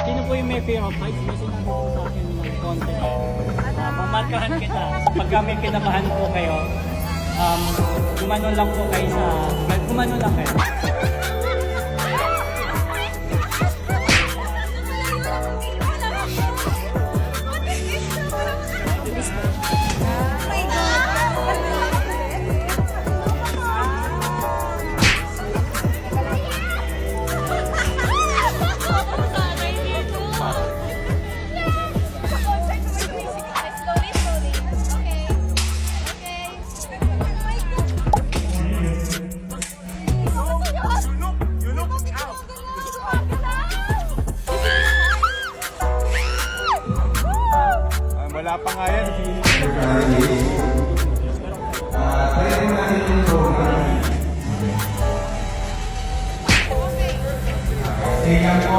Sino po yung may fear of heights? May sinabi po sa akin ng konti. Mamarkahan kita. Pagka may kinabahan po kayo, gumanon lang po kayo sa... Gumanon lang kayo. Wala pa nga yan. Tingnan po,